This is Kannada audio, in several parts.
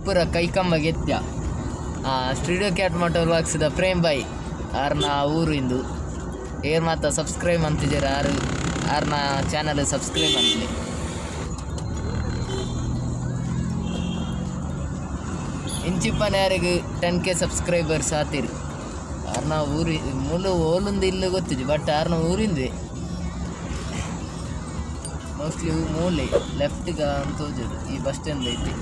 ಪೂರ ಕೈಕಮ್ಮ ಗೆತ್ಯ ಸ್ಟುಡಿಯೋ ಕ್ಯಾಟ್ ಮೋಟರ್ ವಾಕ್ಸಿದ ಪ್ರೇಮ್ ಬಾಯ್ ಆರ್ನ ಊರು ಇಂದು ಏರ್ ಮಾತ ಸಬ್ಸ್ಕ್ರೈಬ್ ಅಂತಿದ್ದೀರ ಆರ್ನ ಚಾನಲ್ ಸಬ್ಸ್ಕ್ರೈಬ್ ಅಂತಲಿ ಇಂಚಿಪ್ಪನ ಯಾರಿಗೆ 10K ಸಬ್ಸ್ಕ್ರೈಬರ್ಸ್ ಆತಿರು ಆರ್ನ ಊರಿ ಮುಲು ಓಲುಂದು ಇಲ್ಲು ಗೊತ್ತಿದ್ದು ಬಟ್ ಆರ್ನ ಊರಿಂದೆ ಮೋಸ್ಟ್ಲಿ ಮೂಲೆ ಲೆಫ್ಟ್ಗೆ ಅಂತ ಹೋಜೋದು ಈ ಬಸ್ ಸ್ಟ್ಯಾಂಡ್ ಐತಿ.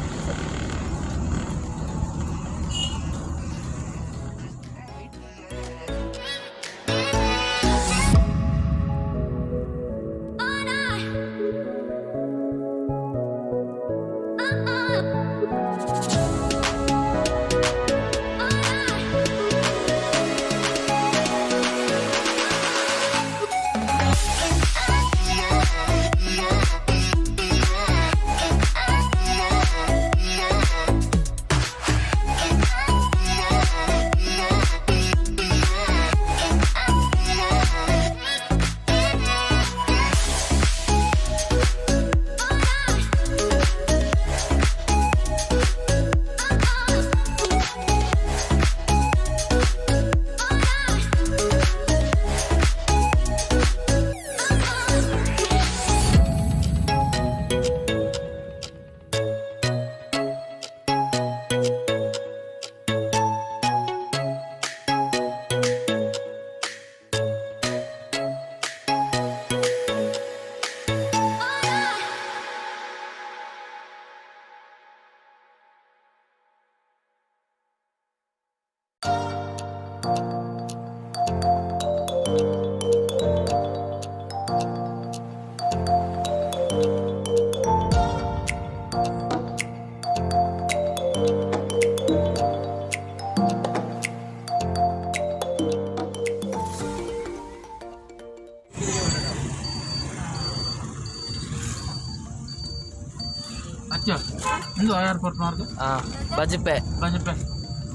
ಇಂದು ಏರ್ಪೋರ್ಟ್ ಮಾರ್ಗ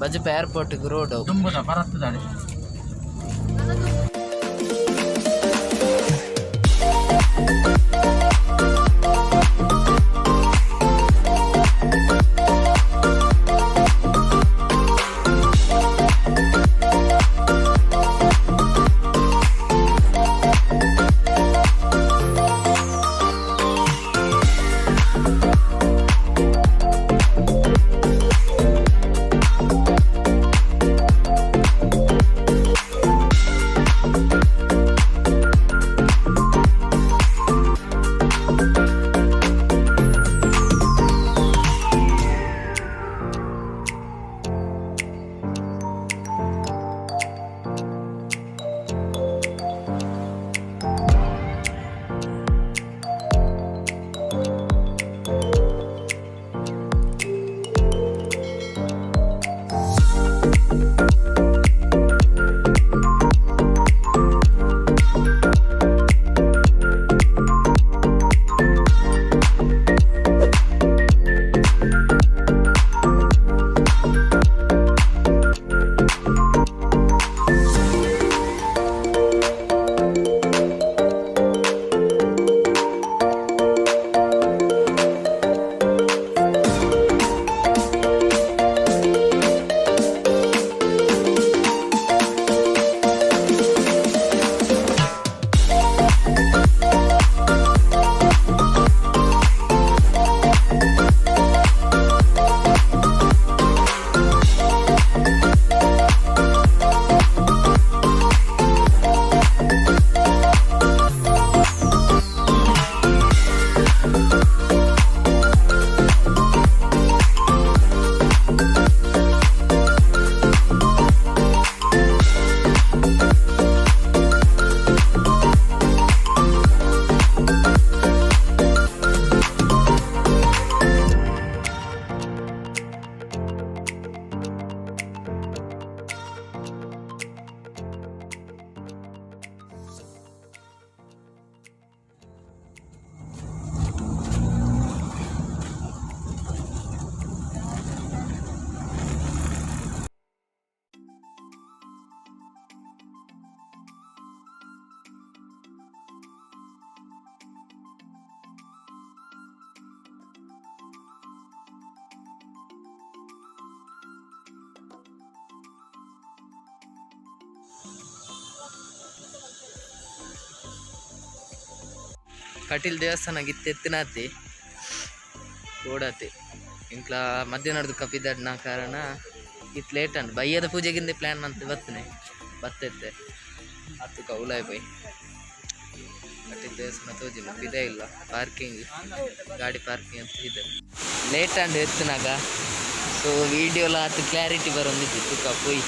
ಬಜಪೆ ಏರ್ಪೋರ್ಟ್ಗೆ ರೋಡ್ ತುಂಬುದ ಬರತ್ತದಾಳೆ. ಕಟೀಲ್ ದೇವಸ್ಥಾನ ಗಿತ್ತೆತ್ತಿನಾತಿ ಓಡಾತಿ ಇಂಕ್ಲ ಮಧ್ಯಾಹ್ನದ ಕಪಿದಡ್ನ ಕಾರಣ ಇತ್ತು ಲೇಟ್ ಅಂಡ್ ಬಯ್ಯದ ಪೂಜೆಗಿಂದ ಪ್ಲ್ಯಾನ್ ಮಂತ್ ಬತ್ತೈತೆ ಹತ್ತು ಕೌಲಾಯ್ ಬೈ ಕಟೀಲ್ ದೇವಸ್ಥಾನ ತೋಜಿಲ್ಲ ಇದೇ ಇಲ್ಲ ಪಾರ್ಕಿಂಗ್ ಗಾಡಿ ಪಾರ್ಕಿಂಗ್ ಅಂತ ಇದೆ ಲೇಟ್ ಅಂಡ್ ಎತ್ತಿನಾಗ ಸೊ ವೀಡಿಯೋಲ ಹತ್ತು ಕ್ಲಾರಿಟಿ ಬರೋಂದಿತ್ತು ತುಕ ಪೊಯ್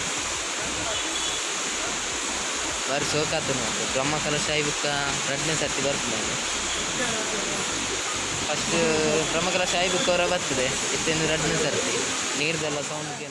ಬಾರಿ ಸೋಕಾತು ನೋಡಿ ಬ್ರಹ್ಮಕಲಶ ಐಬುಕ್ಕ 2ನೇ ಸರ್ತಿ ಬರ್ತದೆ ನಾನು ಫಸ್ಟ್ ಬ್ರಹ್ಮಕಲಶ ಐಬುಕ್ಕ ಹೊರ ಬರ್ತದೆ ಇತ್ತೇನು 2ನೇ ಸರ್ತಿ ನೀರ್ದೆಲ್ಲ ಸೌಂಡ್ಗೆ